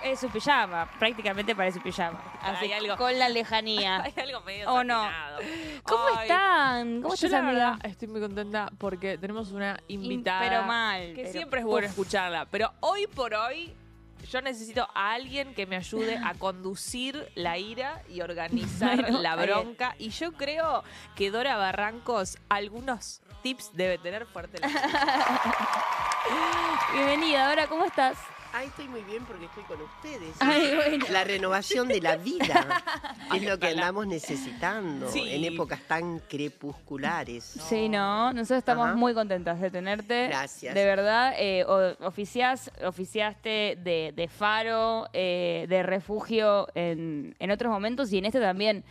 es su pijama, prácticamente parece su pijama. Así, Hay algo- con la lejanía. Hay algo medio ¿O no? satinado. ¿Cómo Ay, están? ¿Cómo Yo estás, la amiga? verdad estoy muy contenta porque tenemos una invitada Pero mal. que pero- siempre es bueno Uf. escucharla. Pero hoy por hoy yo necesito a alguien que me ayude a conducir la ira y organizar Bueno, la está bien. bronca. Y yo creo que Dora Barrancos algunos tips debe tener fuerte la Bienvenida, Dora, ¿cómo estás? Ay, estoy muy bien porque estoy con ustedes. Ay, bueno. La renovación de la vida es lo que ojalá. andamos necesitando Sí. en épocas tan crepusculares. Sí, no, nosotros estamos Ajá. muy contentas de tenerte. Gracias. De verdad, oficiaste de faro, de refugio en otros momentos y en este también.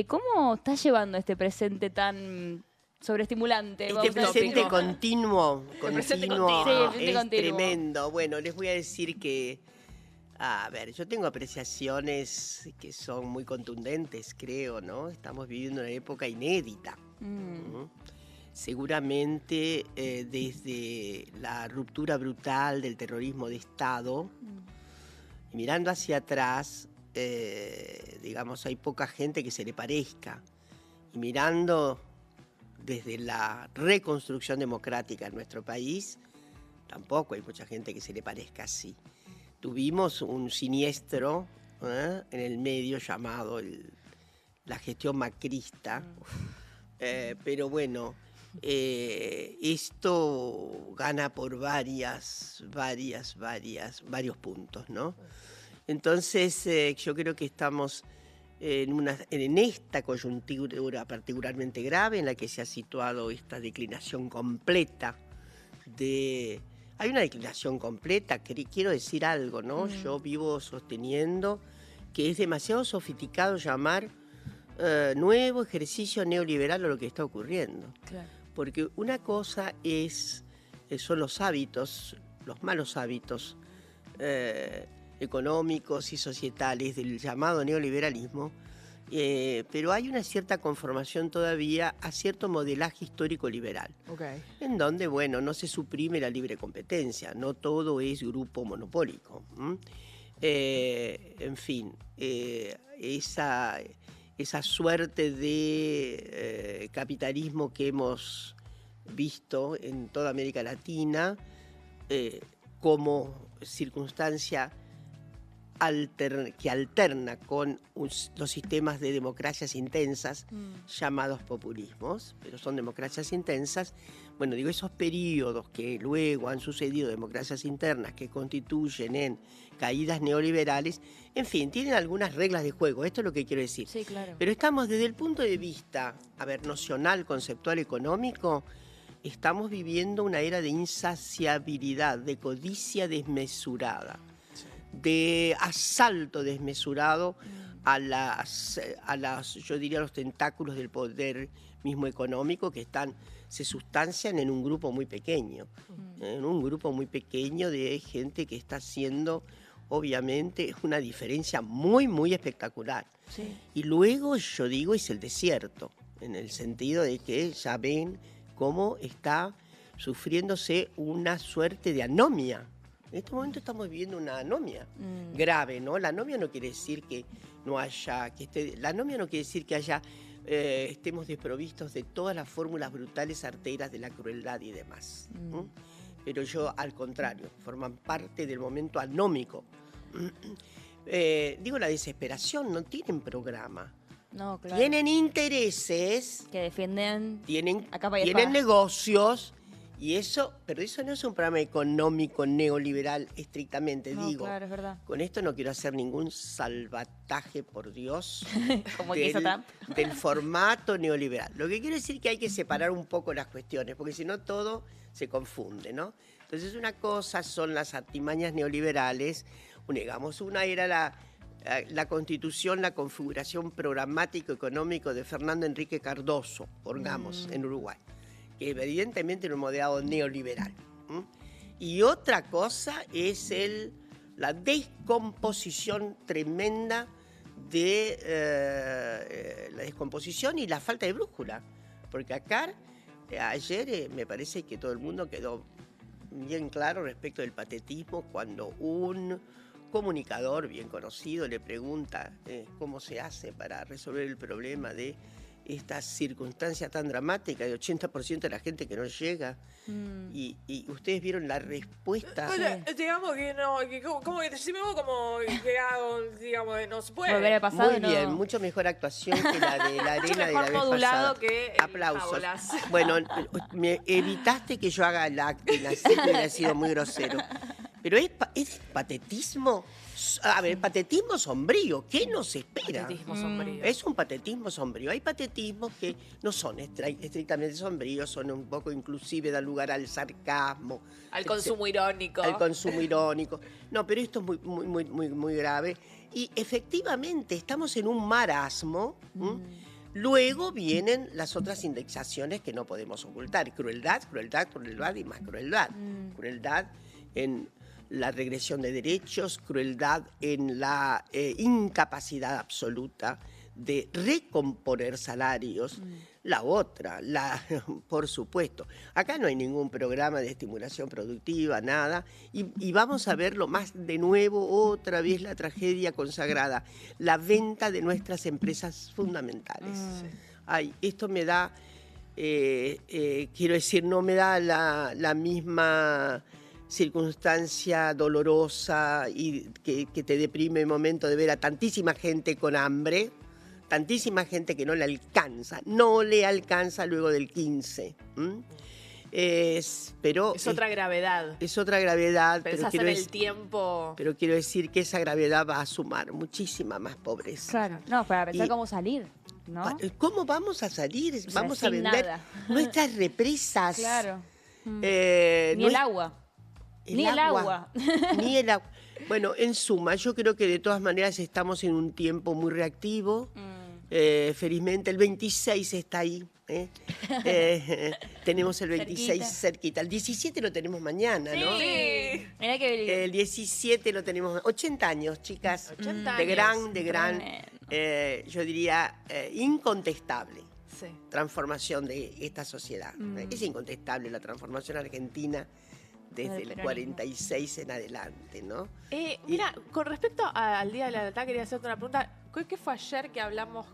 ¿Cómo estás llevando este presente tan sobreestimulante? Este Vamos a presente decirlo. continuo, presente continuo continuo. Sí, el presente es continuo. tremendo. Bueno, les voy a decir que, a ver, yo tengo apreciaciones que son muy contundentes, creo, ¿no? Estamos viviendo una época inédita. Mm. Seguramente desde la ruptura brutal del terrorismo de Estado, y mirando hacia atrás, digamos, hay poca gente que se le parezca. Y mirando desde la reconstrucción democrática en nuestro país, tampoco hay mucha gente que se le parezca así. Tuvimos un siniestro en el medio llamado la gestión macrista, pero bueno, esto gana por varios puntos, ¿no? Entonces, yo creo que estamos en esta coyuntura particularmente grave en la que se ha situado esta declinación completa Hay una declinación completa, quiero decir algo, ¿no? Yo vivo sosteniendo que es demasiado sofisticado llamar nuevo ejercicio neoliberal a lo que está ocurriendo. Claro. Porque una cosa son los hábitos, los malos hábitos económicos y societales del llamado neoliberalismo, pero hay una cierta conformación todavía a cierto modelaje histórico liberal, en donde, bueno, no se suprime la libre competencia, no todo es grupo monopólico. En fin, esa suerte de capitalismo que hemos visto en toda América Latina como circunstancia que alterna con los sistemas de democracias intensas llamados populismos, pero son democracias intensas. Bueno, digo, esos periodos que luego han sucedido democracias internas que constituyen en caídas neoliberales, en fin, tienen algunas reglas de juego, esto es lo que quiero decir. Sí, claro. Pero estamos desde el punto de vista, nocional, conceptual, económico, estamos viviendo una era de insaciabilidad, de codicia desmesurada, de asalto desmesurado a yo diría, los tentáculos del poder mismo económico que se sustancian en un grupo muy pequeño, de gente que está haciendo, obviamente, una diferencia muy, muy espectacular. Sí. Y luego, yo digo, es el desierto, en el sentido de que ya ven cómo está sufriéndose una suerte de anomia. En este momento estamos viviendo una anomia grave, ¿no? La anomia no quiere decir que no haya, la anomia no quiere decir que estemos desprovistos de todas las fórmulas brutales, arteras de la crueldad y demás. Pero al contrario, forman parte del momento anómico. Digo, la desesperación, no tienen programa. No, claro. Tienen intereses, Que defienden tienen a capa y espada. negocios, pero eso no es un programa económico neoliberal estrictamente, No, digo. claro, es verdad. Con esto no quiero hacer ningún salvataje, por Dios, Como que hizo Trump. del formato neoliberal. Lo que quiero decir es que hay que separar un poco las cuestiones, porque si no todo se confunde, ¿no? Entonces, una cosa son las artimañas neoliberales, digamos, una era la constitución, la configuración programático-económico de Fernando Enrique Cardoso, pongamos, en Uruguay, que evidentemente era un modelo neoliberal. Y otra cosa es la descomposición tremenda la descomposición y la falta de brújula. Porque acá, ayer, me parece que todo el mundo quedó bien claro respecto del patetismo cuando un comunicador bien conocido le pregunta cómo se hace para resolver el problema de esta circunstancia tan dramática de 80% de la gente que no llega. Y ustedes vieron la respuesta. Digamos que no, como que decimos como que hago, digamos, no se puede. Volver al pasado, Muy bien, no. mucho mejor actuación que la de la arena de la mejor vez modulado pasada. que el Aplausos. Fábulas. Bueno, me evitaste que yo haga el acting, así que hubiera sido muy grosero. Pero es patetismo. A ver, patetismo sombrío. ¿Qué nos espera? Patetismo sombrío. Es un patetismo sombrío. Hay patetismos que no son estrictamente sombríos, son un poco inclusive dan lugar al sarcasmo, Al consumo irónico. al consumo irónico. No, pero esto es muy grave. Y efectivamente estamos en un marasmo. Luego vienen las otras indexaciones que no podemos ocultar. Crueldad y más crueldad. Crueldad en la regresión de derechos, crueldad en la incapacidad absoluta de recomponer salarios. La otra, por supuesto, acá no hay ningún programa de estimulación productiva, nada, y vamos a verlo más de nuevo, otra vez la tragedia consagrada, la venta de nuestras empresas fundamentales. Ay, esto me da, quiero decir, no me da la misma circunstancia dolorosa y que te deprime el momento de ver a tantísima gente con hambre, tantísima gente que no le alcanza luego del 15. Pero Es otra gravedad. Es otra gravedad. Pensás en el tiempo. Pero quiero decir que esa gravedad va a sumar muchísima más pobreza. Claro, no, para pensar Y- cómo salir, ¿no? ¿Cómo vamos a salir? O sea, Vamos a sin vender nada. nuestras represas. Claro. Ni Ni el agua. Ni el agua. Ni el agua. Bueno, en suma, yo creo que de todas maneras estamos en un tiempo muy reactivo. Felizmente el 26 está ahí. Tenemos el 26 cerquita. El 17 lo tenemos mañana, ¿no? Sí. Mirá que El 17 lo tenemos. 80 años, chicas. 80 De años. gran, Tremendo. yo diría, incontestable Sí. transformación de esta sociedad. Es incontestable la transformación argentina desde el peronismo. 46 en adelante, ¿no? Mira, con respecto al Día de la Lealtad, quería hacerte una pregunta. ¿Qué fue ayer que hablamos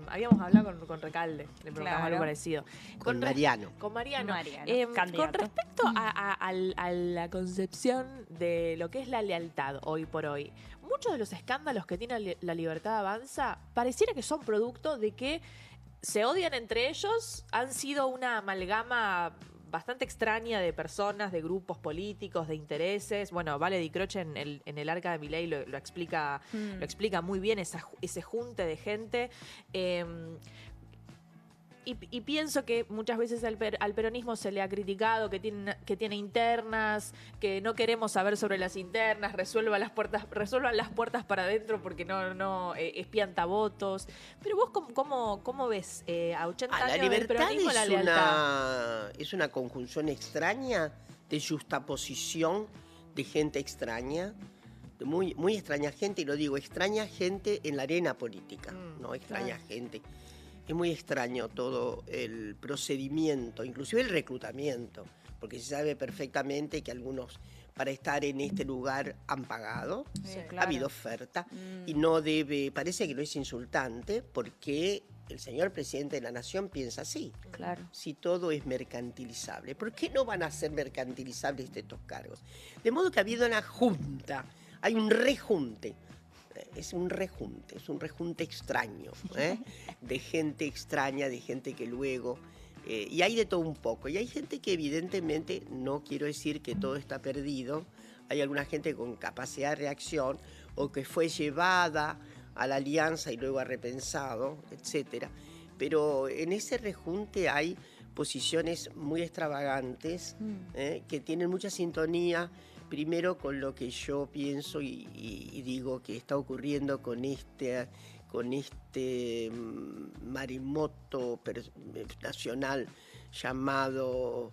habíamos hablado con Recalde, le preguntamos Claro. algo parecido. Con Mariano. Con Mariano. Mariano, Con candidato. respecto a la concepción de lo que es la lealtad hoy por hoy, muchos de los escándalos que tiene la Libertad Avanza pareciera que son producto de que se odian entre ellos, han sido una amalgama bastante extraña de personas, de grupos políticos, de intereses. Bueno, Vale Di Croce en el Arca de Milei lo explica muy bien, ese junte de gente. Y pienso que muchas veces al peronismo se le ha criticado que tiene internas, que no queremos saber sobre las internas, resuelvan las puertas para adentro porque no espiantavotos. Pero vos, ¿cómo ves a 80 La años del libertad peronismo la lealtad? es una conjunción extraña de justaposición de gente extraña, de muy extraña gente, y lo digo, extraña gente en la arena política, no extraña gente. Es muy extraño todo el procedimiento, inclusive el reclutamiento, porque se sabe perfectamente que algunos para estar en este lugar han pagado, Sí, ha claro. habido oferta, y no debe, parece que no es insultante, porque el señor presidente de la Nación piensa así. Claro. Si todo es mercantilizable, ¿por qué no van a ser mercantilizables estos cargos? De modo que ha habido una junta, hay un rejunte. Es un rejunte extraño, de gente extraña, de gente que luego... y hay de todo un poco. Y hay gente que evidentemente, no quiero decir que todo está perdido, hay alguna gente con capacidad de reacción o que fue llevada a la alianza y luego ha repensado, etcétera. Pero en ese rejunte hay posiciones muy extravagantes que tienen mucha sintonía, primero con lo que yo pienso y digo que está ocurriendo con este maremoto nacional llamado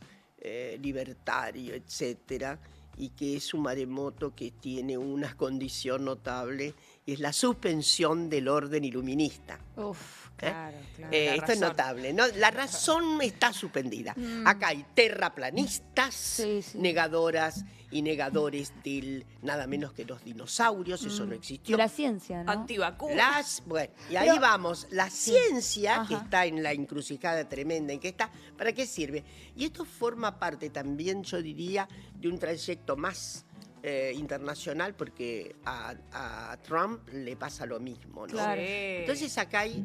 libertario, etcétera, y que es un maremoto que tiene una condición notable, y es la suspensión del orden iluminista. Uf, claro, claro. La Esto es razón. notable, ¿no? La razón está suspendida. Acá hay terraplanistas, Sí, sí. negadoras y negadores del nada menos que los dinosaurios, eso no De existió. la ciencia, ¿no? Antivacunas. Bueno, y ahí vamos, la ciencia que Ajá. está en la encrucijada tremenda en que está, ¿para qué sirve? Y esto forma parte también, yo diría, de un trayecto más internacional, porque a Trump le pasa lo mismo, ¿no? Claro. Entonces acá hay,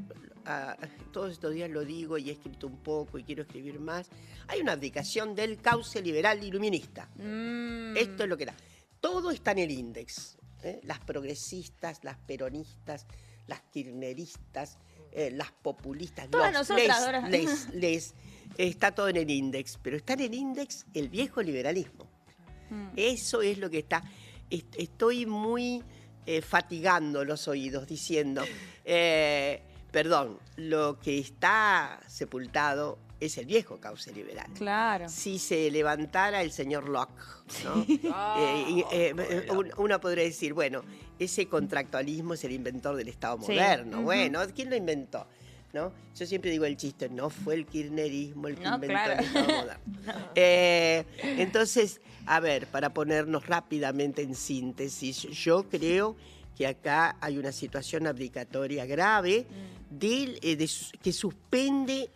todos estos días lo digo y he escrito un poco y quiero escribir más, hay una abdicación del cauce liberal iluminista. Esto es lo que da. Todo está en el índex. Las progresistas, las peronistas, las kirchneristas, las populistas, Todas nosotras ahora. está todo en el índex, pero está en el índex el viejo liberalismo. Eso es lo que está. Estoy muy fatigando los oídos diciendo, perdón, lo que está sepultado es el viejo cauce liberal. Claro. Si se levantara el señor Locke, ¿no? Uno podría decir, bueno, ese contractualismo es el inventor del Estado Sí. moderno. Ujú. Bueno, ¿quién lo inventó? ¿No? Yo siempre digo el chiste, no fue el kirchnerismo el que No, inventó claro. el Estado moderno. Entonces, a ver, para ponernos rápidamente en síntesis, yo creo que acá hay una situación abdicatoria grave que suspende,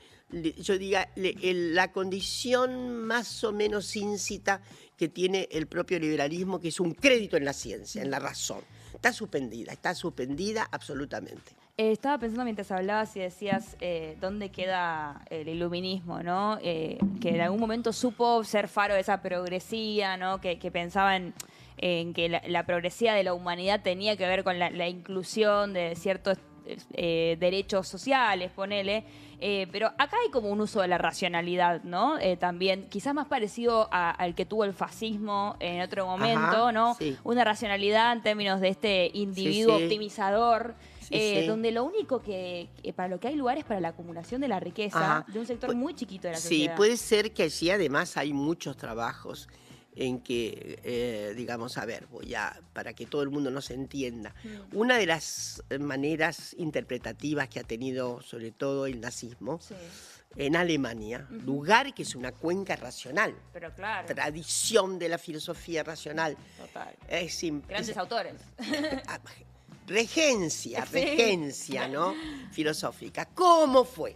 yo diga, la condición más o menos íncita que tiene el propio liberalismo, que es un crédito en la ciencia, en la razón. Está suspendida absolutamente. Estaba pensando mientras hablabas y decías dónde queda el iluminismo, ¿no? Que en algún momento supo ser faro de esa progresía, ¿no? Que pensaba en que la progresía de la humanidad tenía que ver con la inclusión de ciertos derechos sociales, ponele. Pero acá hay como un uso de la racionalidad, ¿no? También, quizás más parecido al que tuvo el fascismo en otro momento, Ajá, ¿no? sí. Una racionalidad en términos de este individuo Sí. optimizador. Sí. Donde lo único que para lo que hay lugar es para la acumulación de la riqueza Ajá. de un sector muy chiquito de la Sí, sociedad. puede ser que allí además hay muchos trabajos en que, digamos, a ver, para que todo el mundo nos entienda, una de las maneras interpretativas que ha tenido sobre todo el nazismo Sí, en Alemania, lugar que es una cuenca racional, pero claro, tradición de la filosofía racional, total. es Grandes autores. ah, regencia, Sí. ¿no? Filosófica. ¿Cómo fue?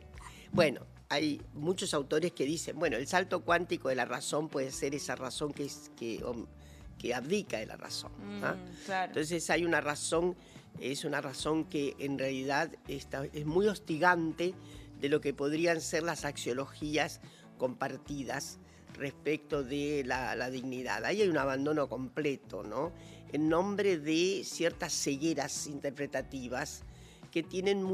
Bueno, hay muchos autores que dicen, bueno, el salto cuántico de la razón puede ser esa razón que abdica de la razón. ¿Ah? Claro. Entonces hay una razón, es una razón que en realidad es muy hostigante de lo que podrían ser las axiologías compartidas respecto de la dignidad. Ahí hay un abandono completo, ¿no? En nombre de ciertas cegueras interpretativas que tienen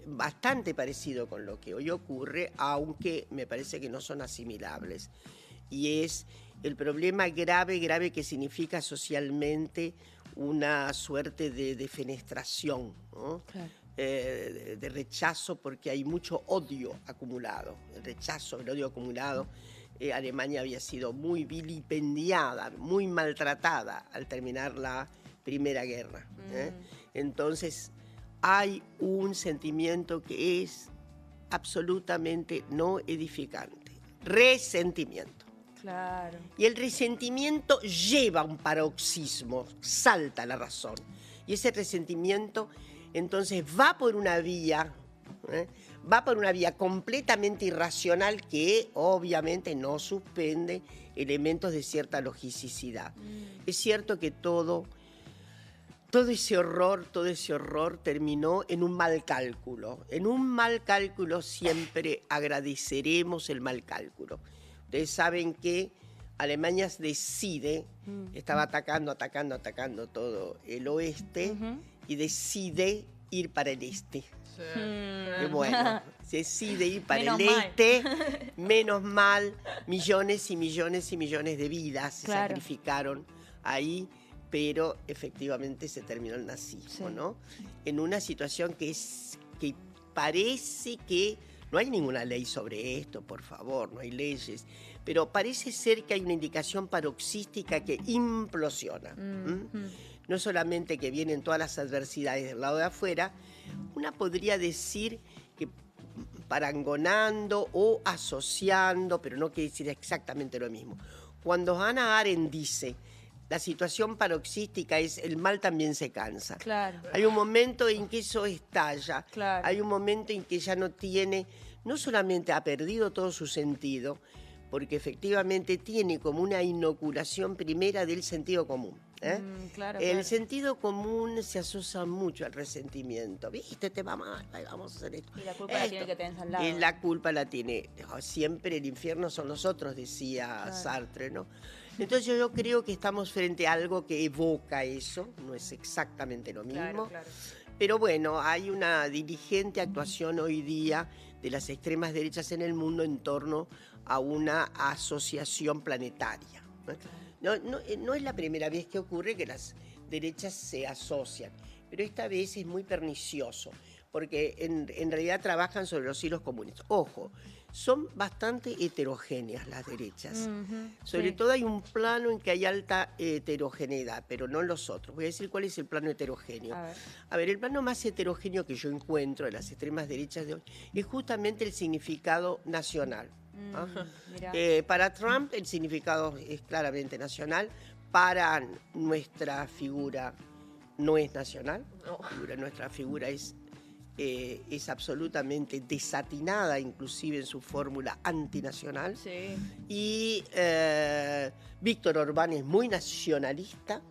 bastante parecido con lo que hoy ocurre, aunque me parece que no son asimilables. Y es el problema grave que significa socialmente una suerte de defenestración, ¿no? Claro. De rechazo, porque hay mucho odio acumulado. El odio acumulado. Alemania había sido muy vilipendiada, muy maltratada al terminar la Primera Guerra. Entonces, hay un sentimiento que es absolutamente no edificante. Resentimiento. Claro. Y el resentimiento lleva a un paroxismo, salta la razón. Y ese resentimiento entonces va por una vía completamente irracional que obviamente no suspende elementos de cierta logicidad. Es cierto que todo ese horror terminó en un mal cálculo. En un mal cálculo siempre agradeceremos el mal cálculo. Ustedes saben que Alemania decide, estaba atacando todo el oeste y decide ir para el este. Y bueno, se decide ir para Menos el mal. este, menos mal, millones y millones y millones de vidas se Claro. sacrificaron ahí, pero efectivamente se terminó el nazismo, Sí. ¿no? En una situación que parece que no hay ninguna ley sobre esto, por favor, no hay leyes, pero parece ser que hay una indicación paroxística que implosiona. No solamente que vienen todas las adversidades del lado de afuera, una podría decir que parangonando o asociando, pero no quiere decir exactamente lo mismo. Cuando Hannah Arendt dice, la situación paroxística es el mal también se cansa. Claro. Hay un momento en que eso estalla, Claro. hay un momento en que ya no tiene, no solamente ha perdido todo su sentido, porque efectivamente tiene como una inoculación primera del sentido común. Claro, El claro. sentido común se asocia mucho al resentimiento. ¿Viste? Te va mal, ay, vamos a hacer esto. Y la culpa la tiene que tener al lado. La culpa la tiene. Siempre el infierno son los otros, decía Sartre, ¿no? Entonces yo creo que estamos frente a algo que evoca eso, no es exactamente lo mismo. Claro, claro. Pero bueno, hay una diligente actuación hoy día de las extremas derechas en el mundo en torno a una asociación planetaria. No es la primera vez que ocurre que las derechas se asocian, pero esta vez es muy pernicioso, porque en realidad trabajan sobre los hilos comunes. Ojo, son bastante heterogéneas las derechas. Sobre todo hay un plano en que hay alta heterogeneidad, pero no en los otros. Voy a decir cuál es el plano heterogéneo. A ver, el plano más heterogéneo que yo encuentro de las extremas derechas de hoy es justamente el significado nacional. Para Trump el significado es claramente nacional, para nuestra figura no es nacional, nuestra figura es absolutamente desatinada, inclusive en su fórmula antinacional. Sí. Y Víctor Orbán es muy nacionalista,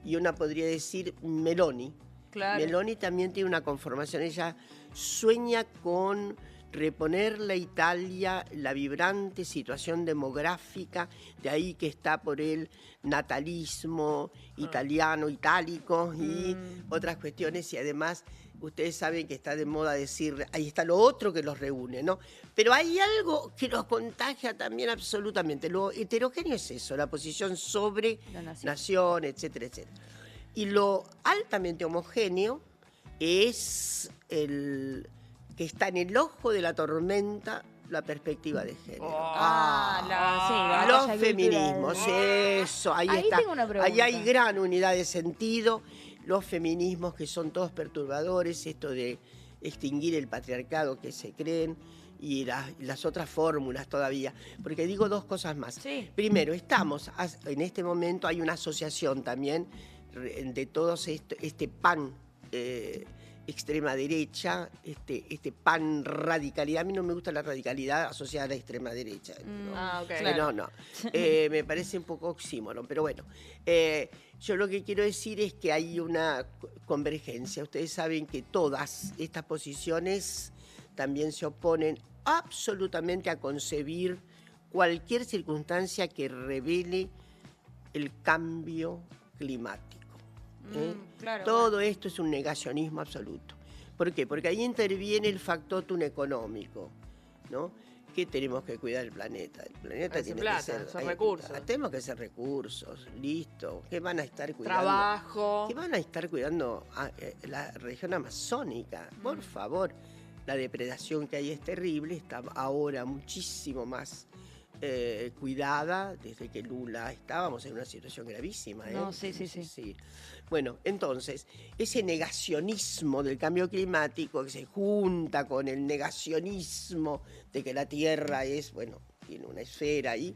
y una podría decir Meloni. Claro. Meloni también tiene una conformación, ella sueña con reponerle a Italia la vibrante situación demográfica, de ahí que está por el natalismo italiano, itálico y otras cuestiones, y además ustedes saben que está de moda decir, ahí está lo otro que los reúne, ¿no? Pero hay algo que los contagia también absolutamente. Lo heterogéneo es eso, la posición sobre La nación, etcétera, etcétera. Y lo altamente homogéneo es el que está en el ojo de la tormenta, la perspectiva de género. Los feminismos, eso, ahí está. Tengo una pregunta. Ahí hay gran unidad de sentido. Los feminismos que son todos perturbadores, esto de extinguir el patriarcado que se creen y las otras fórmulas todavía. Porque digo dos cosas más. Sí. Primero, en este momento hay una asociación también de todos este pan extrema derecha, este pan radicalidad. A mí no me gusta la radicalidad asociada a la extrema derecha. No. Me parece un poco oxímoron, pero bueno. Yo lo que quiero decir es que hay una convergencia. Ustedes saben que todas estas posiciones también se oponen absolutamente a concebir cualquier circunstancia que revele el cambio climático. Todo esto es un negacionismo absoluto. ¿Por qué? Porque ahí interviene el factotum económico, ¿no? Que tenemos que cuidar el planeta. El planeta tiene que ser... son recursos. Tenemos que ser recursos, listo. ¿Qué van a estar cuidando? Trabajo. ¿Qué van a estar cuidando la región amazónica? Por favor, la depredación que hay es terrible, está ahora muchísimo más cuidada. Desde que Lula estábamos en una situación gravísima. No, sí. Bueno, entonces, ese negacionismo del cambio climático que se junta con el negacionismo de que la Tierra es, bueno, tiene una esfera ahí,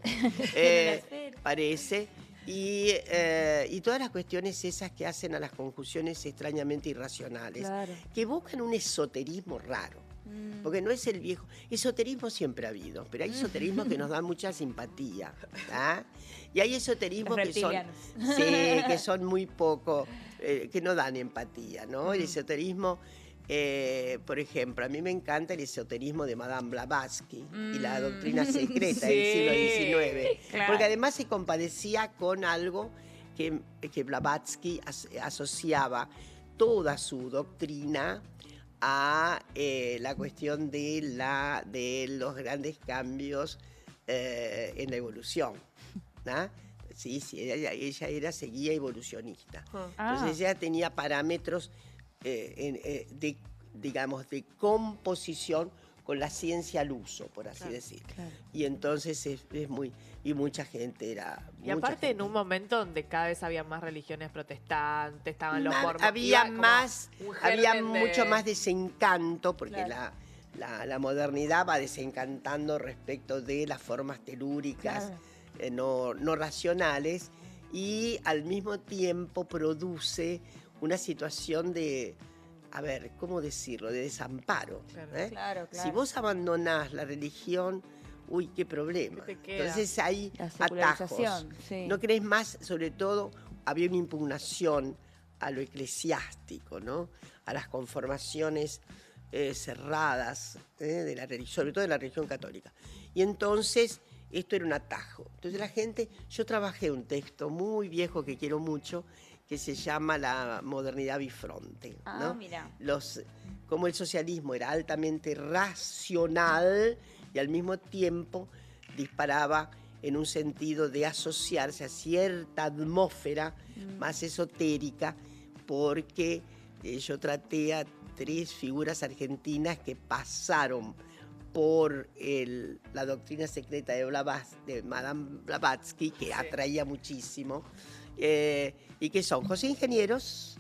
parece, y todas las cuestiones esas que hacen a las conclusiones extrañamente irracionales, que buscan un esoterismo raro. Porque no es el viejo... Esoterismo siempre ha habido, pero hay esoterismos que nos dan mucha simpatía. Y hay esoterismos que son muy poco, que no dan empatía, ¿no? El esoterismo, por ejemplo, a mí me encanta el esoterismo de Madame Blavatsky y la doctrina secreta del siglo XIX. Porque además se compadecía con algo que Blavatsky asociaba toda su doctrina a la cuestión de los grandes cambios en la evolución. ¿No? Sí, ella seguía evolucionista. Entonces ella tenía parámetros de composición con la ciencia al uso, por así decir. Y entonces es muy... Y mucha gente era... Y aparte en un momento donde cada vez había más religiones protestantes, estaban los mormones. Había mucho más desencanto, porque la modernidad va desencantando respecto de las formas telúricas, no racionales, y al mismo tiempo produce una situación de, a ver, ¿cómo decirlo?, de desamparo. Claro. Si vos abandonás la religión, uy, qué problema. ¿Qué te queda? Entonces hay La atajos. secularización, sí. No querés más, sobre todo, había una impugnación a lo eclesiástico, ¿no? A las conformaciones cerradas de la religión, sobre todo de la religión católica. Y entonces esto era un atajo. Entonces la gente, yo trabajé un texto muy viejo que quiero mucho, que se llama La modernidad bifronte, ¿no? Mira. Como el socialismo era altamente racional y al mismo tiempo disparaba en un sentido de asociarse a cierta atmósfera más esotérica, porque yo traté a 3 figuras argentinas que pasaron por la doctrina secreta de Madame Blavatsky, que atraía muchísimo, y que son José Ingenieros,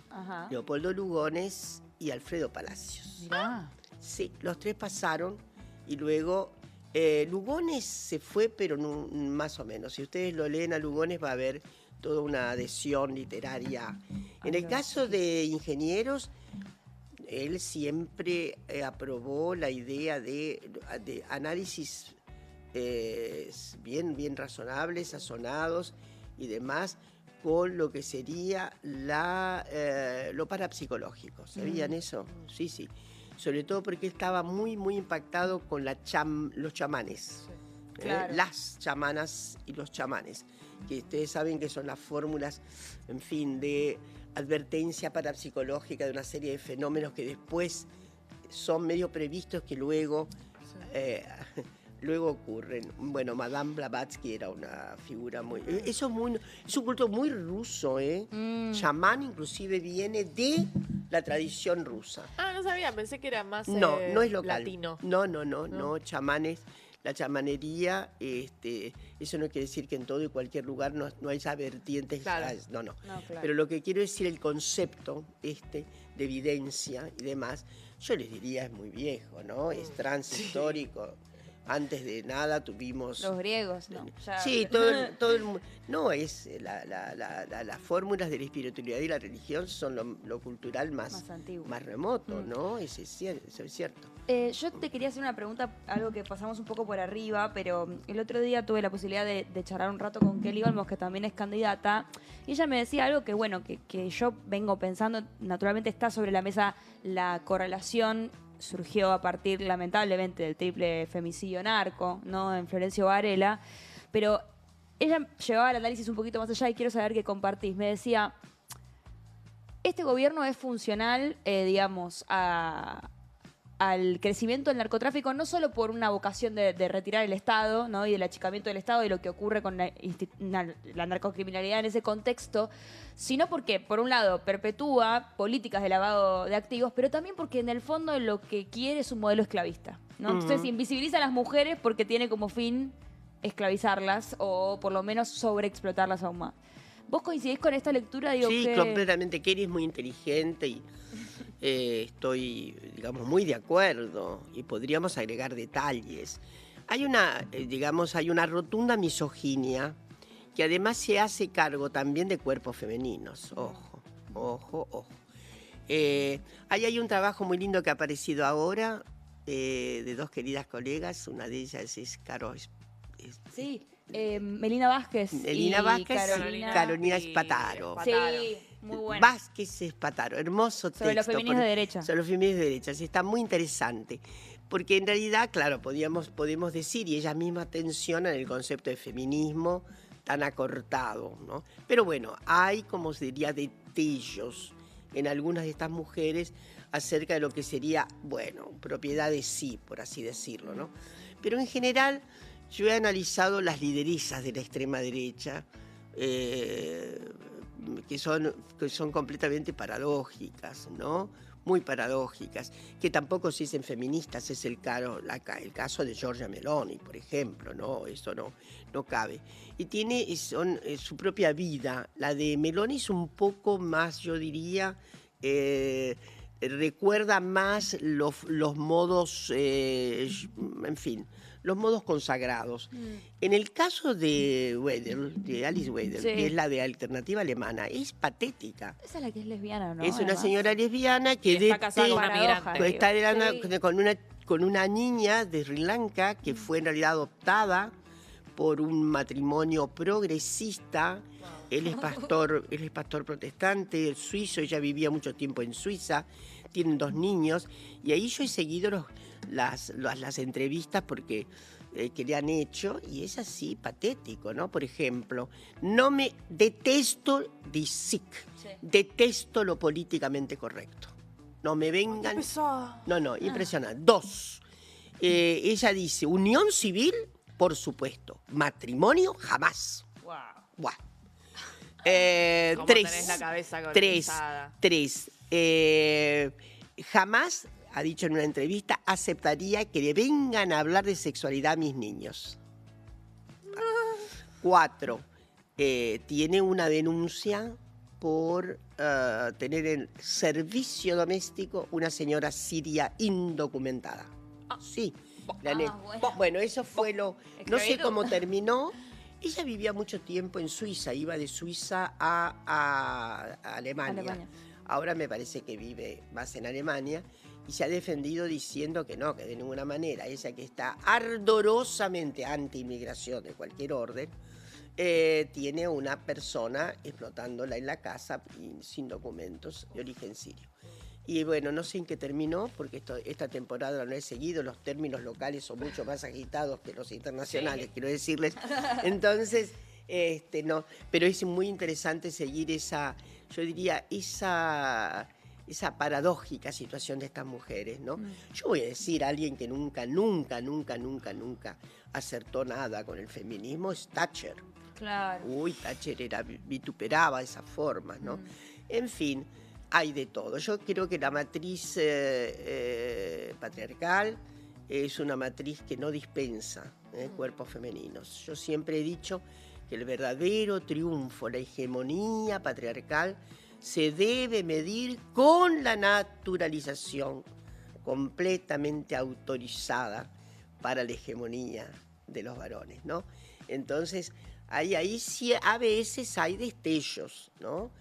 Leopoldo Lugones y Alfredo Palacios. Mirá. Sí, los 3 pasaron y luego Lugones se fue, pero más o menos. Si ustedes lo leen a Lugones va a haber toda una adhesión literaria. En el caso de Ingenieros, él siempre aprobó la idea de análisis bien razonables, sazonados y demás, con lo que sería lo parapsicológico. ¿Sabían eso? Sí. Sobre todo porque estaba muy impactado con los chamanes. Claro. Las chamanas y los chamanes, que ustedes saben que son las fórmulas, en fin, de advertencia parapsicológica de una serie de fenómenos que después son medio previstos, que luego ocurren. Bueno, Madame Blavatsky era una figura muy... Es un culto muy ruso, ¿eh? Chamán inclusive viene de la tradición rusa. No sabía, pensé que era más no es local. latino. No, chamanes. La chamanería, eso no quiere decir que en todo y cualquier lugar no hay esas vertientes. Claro. No. Claro. Pero lo que quiero decir, el concepto de evidencia y demás, yo les diría es muy viejo, ¿no? Es transhistórico. Antes de nada tuvimos... Los griegos, ¿no? Sí, todo el mundo... No, es las fórmulas de la espiritualidad y la religión son lo cultural más antiguo, más remoto, ¿no? Eso es cierto. Yo te quería hacer una pregunta, algo que pasamos un poco por arriba, pero el otro día tuve la posibilidad de charlar un rato con Kelly Olmos, que también es candidata, y ella me decía algo que, bueno, que yo vengo pensando, naturalmente está sobre la mesa la correlación. Surgió a partir, lamentablemente, del triple femicidio narco, ¿no? En Florencio Varela. Pero ella llevaba el análisis un poquito más allá y quiero saber qué compartís. Me decía, este gobierno es funcional, digamos, al crecimiento del narcotráfico, no solo por una vocación de retirar el Estado, ¿no? Y del achicamiento del Estado y lo que ocurre con la narcocriminalidad en ese contexto, sino porque, por un lado, perpetúa políticas de lavado de activos, pero también porque en el fondo lo que quiere es un modelo esclavista, ¿no? Entonces invisibiliza a las mujeres porque tiene como fin esclavizarlas o por lo menos sobreexplotarlas aún más. ¿Vos coincidís con esta lectura? Digo, sí, completamente. Kelly es muy inteligente y estoy, digamos, muy de acuerdo y podríamos agregar detalles. Hay una rotunda misoginia que además se hace cargo también de cuerpos femeninos. Ojo. Ahí hay un trabajo muy lindo que ha aparecido ahora de 2 queridas colegas. Una de ellas es Caro. Sí, Melina Vázquez. Melina Vázquez y Carolina Espataro. Sí, muy bueno. Vázquez Espataro, hermoso texto. Sobre los feminismos de derecha. Sobre los feminismos de derecha, sí, está muy interesante. Porque en realidad, claro, podemos decir, y ellas mismas tensionan el concepto de feminismo tan acortado, ¿no? Pero bueno, hay, como se diría, destellos en algunas de estas mujeres acerca de lo que sería, bueno, propiedad de sí, por así decirlo, ¿no? Pero en general, yo he analizado las lideresas de la extrema derecha, que son completamente paradójicas, ¿no? Muy paradójicas, que tampoco se dicen feministas. Es el caso de Giorgia Meloni, por ejemplo, ¿no? Eso no cabe. Y tiene su propia vida. La de Meloni es un poco más, yo diría, recuerda más los modos, en fin, los modos consagrados. En el caso de Wedel, de Alice Wedel, Sí. que es la de Alternativa Alemana, es patética. Esa es la que es lesbiana, ¿no? Es una Además. señora lesbiana que Y está casada con una Paradoja, migrante. digo. está Sí. con una niña de Sri Lanka que fue en realidad adoptada por un matrimonio progresista. Él es pastor protestante, es suizo, ella vivía mucho tiempo en Suiza, tienen 2 niños, y ahí yo he seguido las entrevistas porque que le han hecho, y es así patético, ¿no? Por ejemplo, detesto the sick, Sí. detesto lo políticamente correcto. No me vengan. No, impresionante. 2. Ella dice, unión civil, por supuesto. Matrimonio, jamás. Wow. Buah. ¿Cómo 3. tenés la cabeza 3. Jamás, ha dicho en una entrevista, aceptaría que le vengan a hablar de sexualidad a mis niños. 4. Tiene una denuncia por tener en servicio doméstico una señora siria indocumentada. Sí. Bueno, eso fue lo... No sé cómo terminó. Ella vivía mucho tiempo en Suiza, iba de Suiza a Alemania. Ahora me parece que vive más en Alemania y se ha defendido diciendo que no, que de ninguna manera. Ella que está ardorosamente anti-inmigración de cualquier orden, tiene una persona explotándola en la casa sin documentos de origen sirio. Y bueno, no sé en qué terminó, porque esta temporada no he seguido, los términos locales son mucho más agitados que los internacionales, quiero decirles. Entonces, no, pero es muy interesante seguir esa paradójica situación de estas mujeres, ¿no? Yo voy a decir, alguien que nunca acertó nada con el feminismo es Thatcher. Claro. Thatcher vituperaba esa forma, ¿no? En fin, hay de todo. Yo creo que la matriz patriarcal es una matriz que no dispensa cuerpos femeninos. Yo siempre he dicho que el verdadero triunfo, la hegemonía patriarcal, se debe medir con la naturalización completamente autorizada para la hegemonía de los varones, ¿no? Entonces, ahí sí a veces hay destellos, ¿no?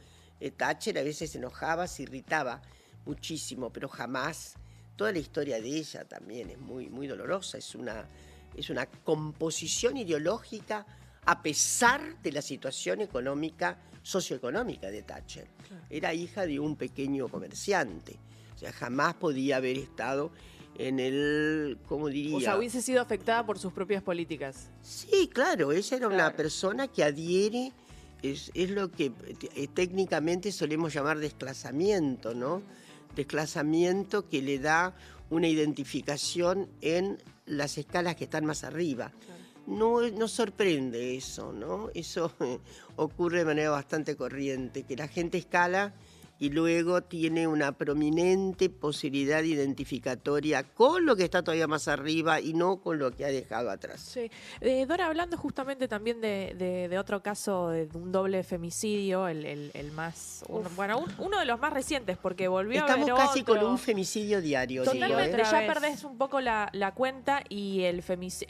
Thatcher a veces se enojaba, se irritaba muchísimo, pero jamás. Toda la historia de ella también es muy, muy dolorosa. Es una composición ideológica a pesar de la situación socioeconómica de Thatcher. Claro. Era hija de un pequeño comerciante. O sea, jamás podía haber estado en el, ¿cómo diría? O sea, hubiese sido afectada por sus propias políticas. Sí, claro. Ella era una persona que adhiere... Es lo que técnicamente solemos llamar desclasamiento, ¿no? Desclasamiento que le da una identificación en las escalas que están más arriba. No sorprende eso, ¿no? Eso ocurre de manera bastante corriente, que la gente escala y luego tiene una prominente posibilidad identificatoria con lo que está todavía más arriba y no con lo que ha dejado atrás. Sí. Dora, hablando justamente también de otro caso de un doble femicidio, el más... uno de los más recientes, porque volvió a haber Estamos casi otro. con un femicidio diario. Totalmente, digo, ya perdés un poco la cuenta y el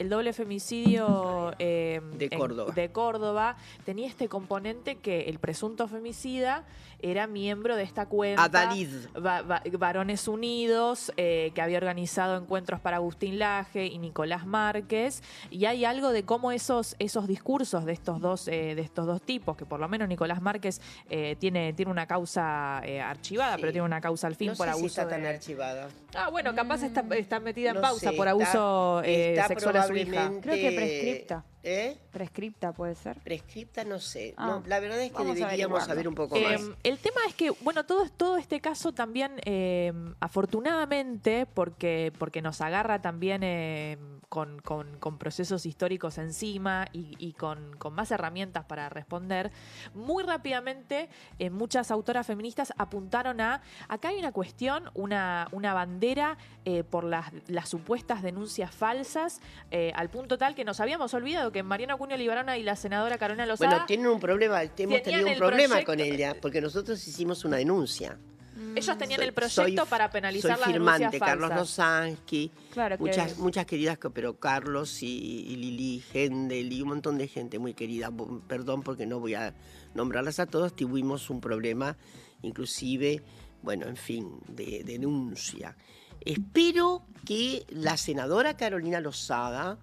doble femicidio de Córdoba tenía este componente que el presunto femicida era miembro de esta cuenta Adalid. Varones Unidos, que había organizado encuentros para Agustín Laje y Nicolás Márquez, y hay algo de cómo esos discursos de estos dos tipos, que por lo menos Nicolás Márquez tiene una causa archivada, pero tiene una causa al fin no por sé abuso si está tan archivada. Bueno, capaz está metida en pausa sé, por abuso sexual a su hija. Creo que prescripta. ¿Eh? Prescripta puede ser. Prescripta no sé. No, la verdad es que Vamos a deberíamos saber un poco más. El tema es que, bueno, todo este caso también, afortunadamente, porque nos agarra también con procesos históricos encima y con más herramientas para responder, muy rápidamente muchas autoras feministas apuntaron acá hay una cuestión, una bandera por las supuestas denuncias falsas, al punto tal que nos habíamos olvidado que Mariana Cunio Libarona y la senadora Carolina Lozada... Bueno, tienen un problema, hemos tenido un problema proyecto con ella, porque nosotros hicimos una denuncia. Ellos tenían el proyecto para penalizar las soy denuncias firmante, Carlos falsas. Nosansky, Claro que... muchas queridas, pero Carlos y Lili Hendel y un montón de gente muy querida, perdón porque no voy a nombrarlas a todos, tuvimos un problema, inclusive, bueno, en fin, de denuncia. Espero que la senadora Carolina Lozada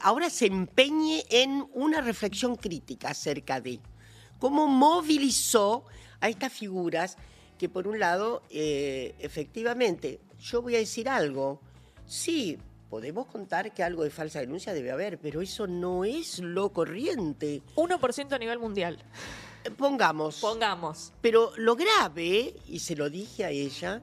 ahora se empeñe en una reflexión crítica acerca de cómo movilizó a estas figuras que, por un lado, efectivamente, yo voy a decir algo, sí, podemos contar que algo de falsa denuncia debe haber, pero eso no es lo corriente. 1% a nivel mundial. Pongamos. Pero lo grave, y se lo dije a ella,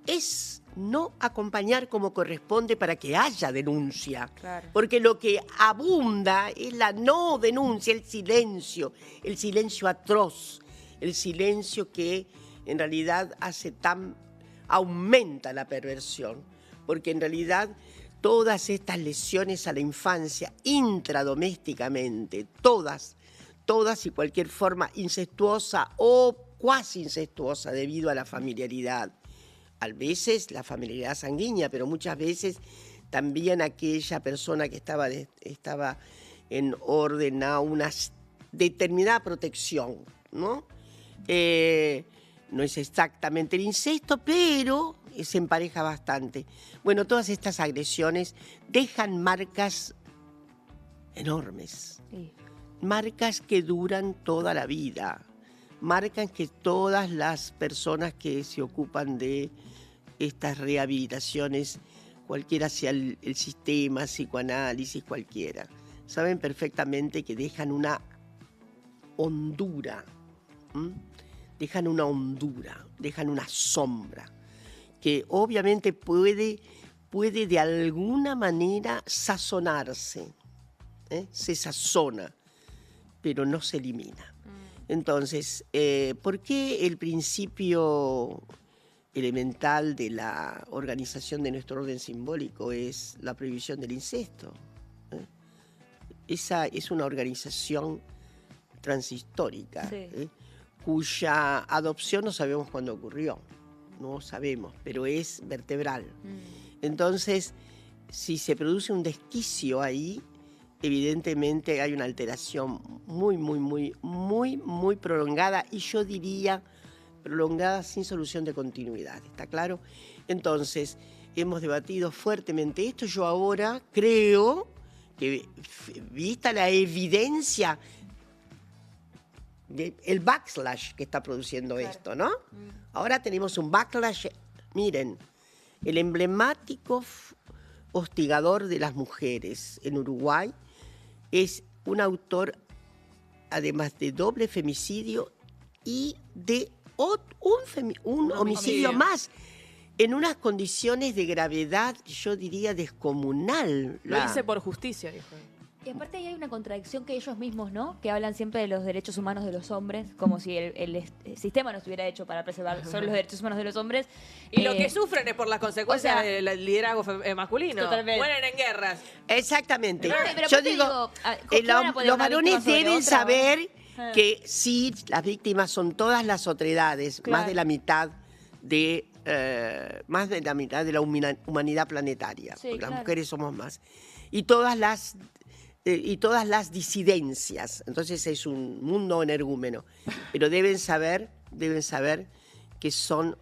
es no acompañar como corresponde para que haya denuncia. Claro. Porque lo que abunda es la no denuncia, el silencio atroz, el silencio que en realidad aumenta la perversión. Porque en realidad todas estas lesiones a la infancia intradomésticamente, todas y cualquier forma incestuosa o cuasi incestuosa debido a la familiaridad. A veces la familiaridad sanguínea, pero muchas veces también aquella persona que estaba en orden a una determinada protección, ¿no? No es exactamente el incesto, pero se empareja bastante. Bueno, todas estas agresiones dejan marcas enormes. Sí. Marcas que duran toda la vida, marcas que todas las personas que se ocupan de estas rehabilitaciones, cualquiera sea el sistema, psicoanálisis, cualquiera, saben perfectamente que dejan una hondura, dejan una sombra, que obviamente puede de alguna manera sazonarse, se sazona, pero no se elimina. Entonces, ¿por qué el principio elemental de la organización de nuestro orden simbólico es la prohibición del incesto? Esa es una organización transhistórica, Sí. cuya adopción no sabemos cuándo ocurrió, no sabemos, pero es vertebral. Entonces, si se produce un desquicio ahí, evidentemente hay una alteración muy prolongada, y yo diría prolongada sin solución de continuidad, ¿está claro? Entonces, hemos debatido fuertemente esto. Yo ahora creo que, vista la evidencia, el backslash que está produciendo esto, ¿no? Ahora tenemos un backlash. Miren, el emblemático hostigador de las mujeres en Uruguay es un autor, además de doble femicidio y de un homicidio más, en unas condiciones de gravedad, yo diría, descomunal. Lo hice por justicia, dijo. Y aparte ahí hay una contradicción que ellos mismos, ¿no? Que hablan siempre de los derechos humanos de los hombres, como si el sistema no estuviera hecho para preservar solo los derechos humanos de los hombres. Y lo que sufren es por las consecuencias, o sea, del liderazgo masculino. Totalmente. Mueren en guerras. Exactamente. Pero Yo aparte digo, ¿cómo van a poner los una varones víctima sobre deben otra? saber que sí, las víctimas son todas las otredades, Claro. más de la mitad de la humanidad planetaria, Sí, porque claro. las mujeres somos más. Y todas las disidencias. Entonces es un mundo energúmeno. Pero deben saber que son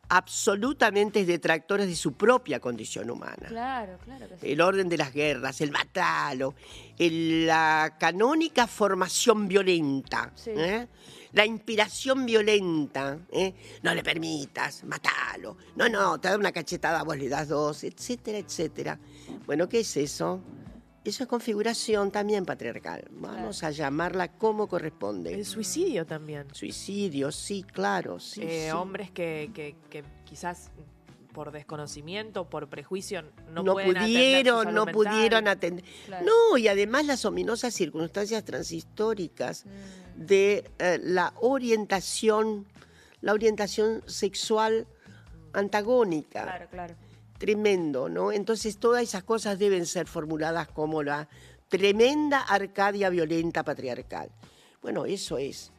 absolutamente detractores de su propia condición humana. Claro que sí. El orden de las guerras, el batalo, la canónica formación violenta, Sí. La inspiración violenta, no le permitas, matalo, no, te da una cachetada, vos le das dos, etcétera, etcétera. Bueno, ¿qué es eso? Eso es configuración también patriarcal. Vamos a llamarla como corresponde. El suicidio también. Suicidio, sí, claro, sí. Hombres que quizás por desconocimiento, por prejuicio, no pudieron atender. Claro. No, y además las ominosas circunstancias transhistóricas de la orientación sexual antagónica. Claro. Tremendo, ¿no? Entonces todas esas cosas deben ser formuladas como la tremenda Arcadia violenta patriarcal. Bueno, eso es.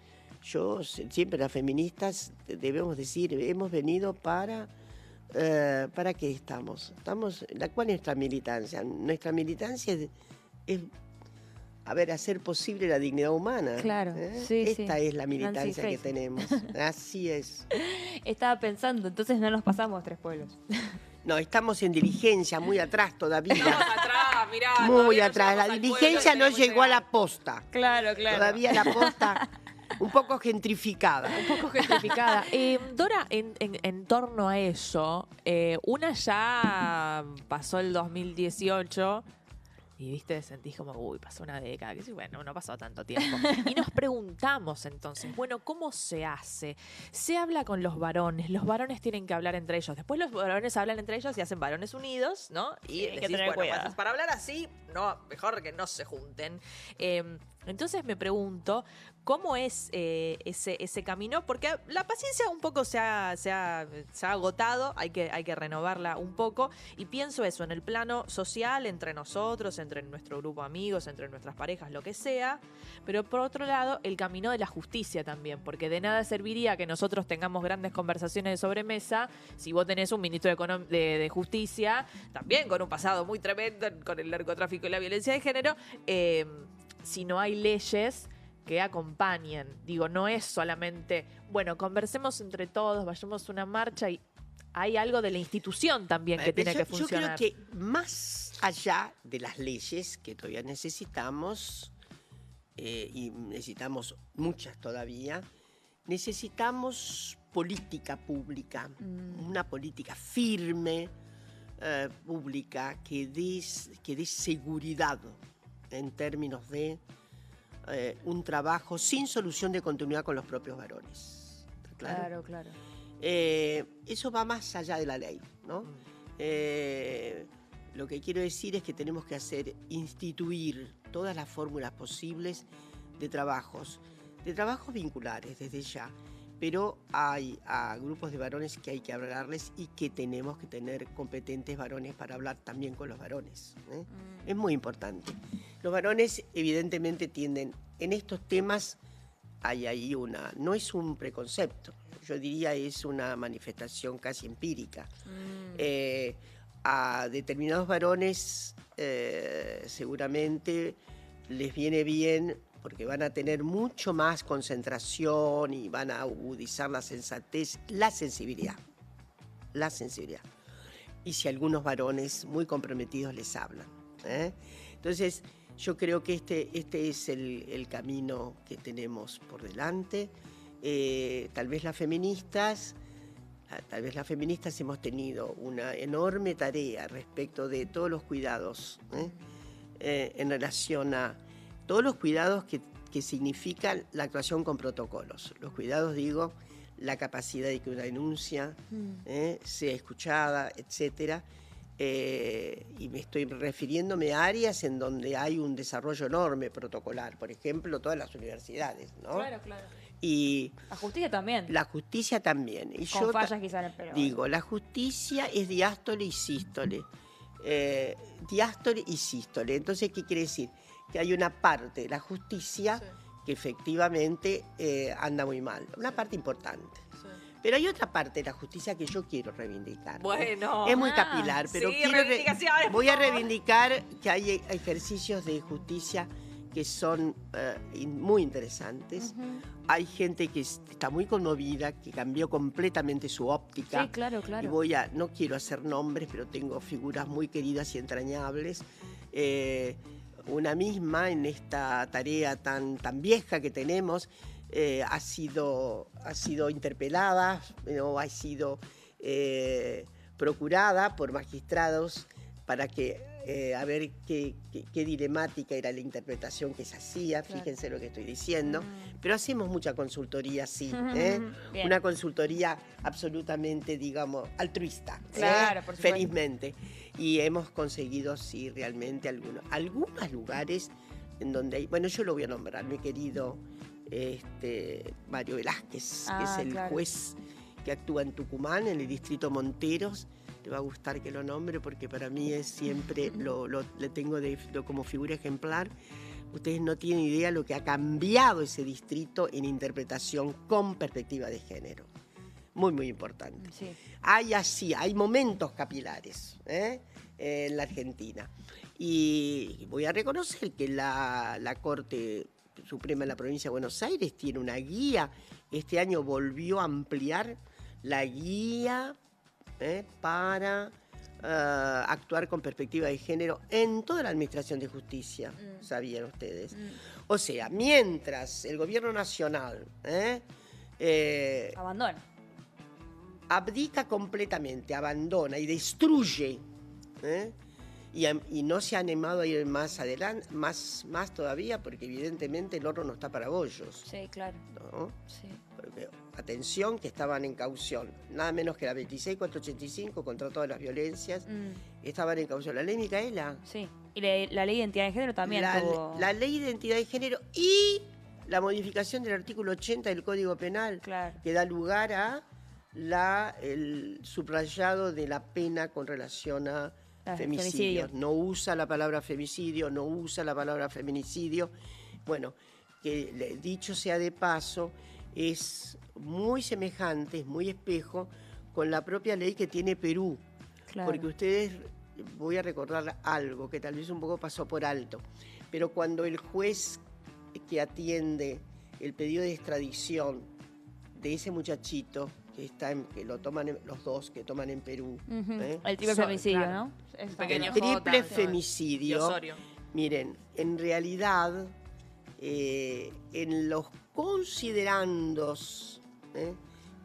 siempre las feministas debemos decir, hemos venido ¿para qué estamos? ¿Cuál es nuestra militancia? Nuestra militancia es hacer posible la dignidad humana. Claro, Esta es la militancia que tenemos. Así es. Estaba pensando, entonces no nos pasamos 3 pueblos. No, estamos en dirigencia, muy atrás todavía. Estamos atrás, mirá. Muy atrás. La dirigencia no llegó a la posta. Claro. Todavía la posta un poco gentrificada. Un poco gentrificada. Dora, en torno a eso, una ya pasó el 2018 y, viste, sentís como, uy, pasó una década. Que sí, bueno, no pasó tanto tiempo. Y nos preguntamos entonces, bueno, ¿cómo se hace? Se habla con los varones tienen que hablar entre ellos. Después los varones hablan entre ellos y hacen varones unidos, ¿no? Y hay que decís, tener cuidado. pues, para hablar así, no, mejor que no se junten. Entonces me pregunto, ¿cómo es ese camino? Porque la paciencia un poco se ha agotado, hay que renovarla un poco. Y pienso eso, en el plano social, entre nosotros, entre nuestro grupo de amigos, entre nuestras parejas, lo que sea. Pero por otro lado, el camino de la justicia también. Porque de nada serviría que nosotros tengamos grandes conversaciones de sobremesa si vos tenés un ministro de Justicia, también con un pasado muy tremendo con el narcotráfico y la violencia de género, si no hay leyes que acompañen. Digo, no es solamente, bueno, conversemos entre todos, vayamos a una marcha, y hay algo de la institución también que tiene que funcionar. Yo creo que más allá de las leyes que todavía necesitamos, y necesitamos muchas todavía, necesitamos política pública, una política firme, pública, que dé seguridad en términos de un trabajo sin solución de continuidad con los propios varones. ¿Claro? Claro. Eso va más allá de la ley, ¿no? Lo que quiero decir es que tenemos que instituir todas las fórmulas posibles de trabajos vinculares desde ya, pero hay grupos de varones que hay que hablarles y que tenemos que tener competentes varones para hablar también con los varones. Es muy importante. Los varones evidentemente tienden, en estos temas hay ahí no es un preconcepto, yo diría es una manifestación casi empírica. A determinados varones seguramente les viene bien porque van a tener mucho más concentración y van a agudizar la sensatez, la sensibilidad. Y si algunos varones muy comprometidos les hablan. Entonces, yo creo que este es el camino que tenemos por delante. Tal vez las feministas hemos tenido una enorme tarea respecto de todos los cuidados, en relación a todos los cuidados que significan la actuación con protocolos. Los cuidados, digo, la capacidad de que una denuncia sea escuchada, etcétera. Y me estoy refiriéndome a áreas en donde hay un desarrollo enorme protocolar, por ejemplo, todas las universidades, ¿no? Claro. Y La justicia también. la justicia también. Y Con fallas quizás, pero... digo, la justicia es diástole y sístole. Diástole y sístole. Entonces, ¿qué quiere decir? Que hay una parte de la justicia que efectivamente anda muy mal. Una parte importante. Pero hay otra parte de la justicia que yo quiero reivindicar. Bueno. Es muy capilar, pero sí, quiero voy a reivindicar que hay ejercicios de justicia que son muy interesantes. Hay gente que está muy conmovida, que cambió completamente su óptica. Sí, claro. Y no quiero hacer nombres, pero tengo figuras muy queridas y entrañables. Una misma en esta tarea tan vieja que tenemos, ha sido interpelada, ¿no? Ha sido procurada por magistrados para que a ver qué dilemática era la interpretación que se hacía. Claro. Fíjense lo que estoy diciendo. Pero hacemos mucha consultoría, sí. Una consultoría absolutamente, digamos, altruista. Claro, por supuesto. Felizmente. Y hemos conseguido, sí, realmente algunos lugares en donde hay... Bueno, yo lo voy a nombrar, mi querido Mario Velázquez, que es el juez que actúa en Tucumán, en el distrito Monteros. Te va a gustar que lo nombre porque para mí es siempre, le tengo como figura ejemplar, ustedes no tienen idea lo que ha cambiado ese distrito en interpretación con perspectiva de género. Muy, muy importante. Sí. Hay momentos capilares en la Argentina. Y voy a reconocer que la Corte Suprema de la Provincia de Buenos Aires tiene una guía. Este año volvió a ampliar la guía para actuar con perspectiva de género en toda la Administración de Justicia, ¿sabían ustedes? O sea, mientras el Gobierno Nacional Abandona. abdica completamente, abandona y destruye, y no se ha animado a ir más adelante, más todavía, porque evidentemente el horno no está para bollos, Sí, claro. ¿no? Sí. Porque, atención, que estaban en caución, nada menos que la 26485 contra todas las violencias, estaban en caución. La ley Micaela, Sí. Y la ley de identidad de género también tuvo... la ley de identidad de género y la modificación del artículo 80 del Código Penal, Claro. que da lugar a el subrayado de la pena con relación a femicidios. femicidio. No usa la palabra femicidio, no usa la palabra feminicidio. Bueno, que dicho sea de paso, es muy semejante, es muy espejo con la propia ley que tiene Perú. Claro. Porque ustedes, voy a recordar algo que tal vez un poco pasó por alto, pero cuando el juez que atiende el pedido de extradición de ese muchachito que lo toman los dos que toman en Perú, Ujú. El triple femicidio, claro. ¿no? Es Pequeño el también. triple Jota, femicidio. Y Osorio. Miren, en realidad, en los considerandos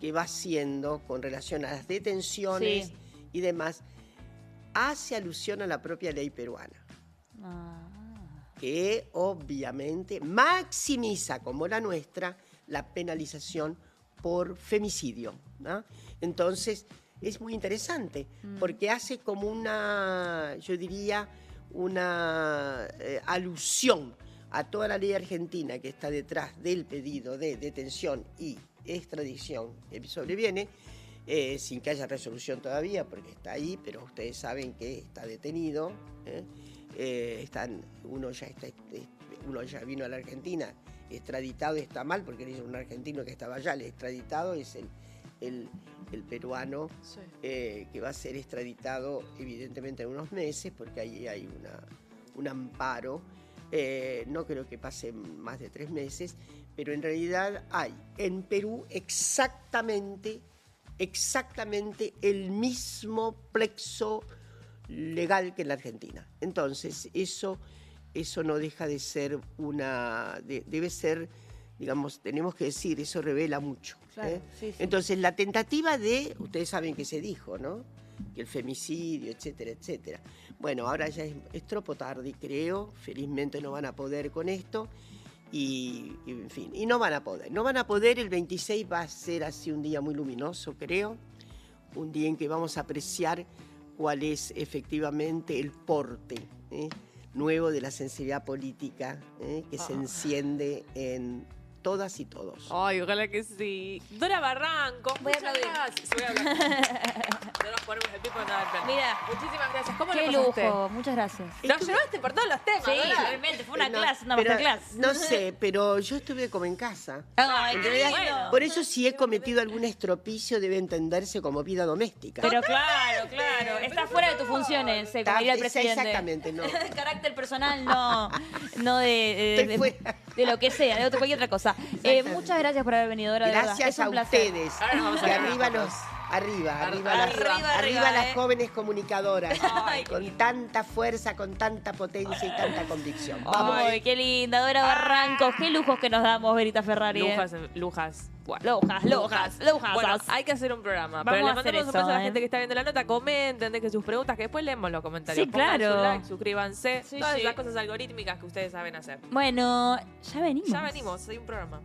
que va haciendo con relación a las detenciones Sí. y demás, hace alusión a la propia ley peruana, Ah. que obviamente maximiza, como la nuestra, la penalización por femicidio, ¿no? Entonces, es muy interesante, porque hace como una, yo diría, una alusión a toda la ley argentina que está detrás del pedido de detención y extradición que sobreviene, sin que haya resolución todavía, porque está ahí, pero ustedes saben que está detenido. Uno ya vino a la Argentina, extraditado, está mal, porque es un argentino que estaba allá, el extraditado es el peruano, Sí. que va a ser extraditado evidentemente en unos meses, porque ahí hay un amparo. No creo que pase más de 3 meses, pero en realidad hay en Perú exactamente el mismo plexo legal que en la Argentina. Entonces, eso no deja de ser debe ser, digamos, tenemos que decir, eso revela mucho. Claro, sí, sí. Entonces, la tentativa ustedes saben que se dijo, ¿no? Que el femicidio, etcétera, etcétera. Bueno, ahora ya es tropo tarde, creo. Felizmente no van a poder con esto. Y en fin, y no van a poder. No van a poder, el 26 va a ser así un día muy luminoso, creo. Un día en que vamos a apreciar cuál es efectivamente el porte nuevo de la sensibilidad política que se enciende en todas y todos. Ay, ojalá que sí. Dora Barranco. Voy a muchas aplaudir. gracias. Voy a hablar. No nos ponemos el pie para no dar pena. Mira. Muchísimas gracias. ¿Cómo Qué le pasaste? lujo, muchas gracias. Nos llevaste por todos los temas, Sí, Dora. realmente, fue una No, clase, una pero, masterclass. no sé, pero yo estuve como en casa. Ay, En qué realidad, bueno. por eso si he cometido algún estropicio debe entenderse como vida doméstica. Pero claro, está fuera de tus funciones, como diría el presidente. Exactamente, no. Carácter personal, no Estoy fuera. de lo que sea, de cualquier otra cosa. Muchas gracias por haber venido, Dora. de verdad. Gracias Es un a placer. ustedes. Ahora nos vamos a Y ver arriba las los, arriba Arriba, las jóvenes comunicadoras. Ay, con tanta fuerza, con tanta potencia y tanta convicción. Vamos. Ay, qué linda, Dora Barrancos. Qué lujos que nos damos, Verita Ferrari. Lujas. Lujas. Bueno, hay que hacer un programa. Pero Vamos le a hacer mandamos un beso a la eso, gente que está viendo la nota. Comenten, dejen sus preguntas, que después leemos los comentarios. Sí, Pongan claro. su like, suscríbanse. Sí, Todas sí. esas cosas algorítmicas que ustedes saben hacer. Bueno, ya venimos. Ya venimos, hay un programa.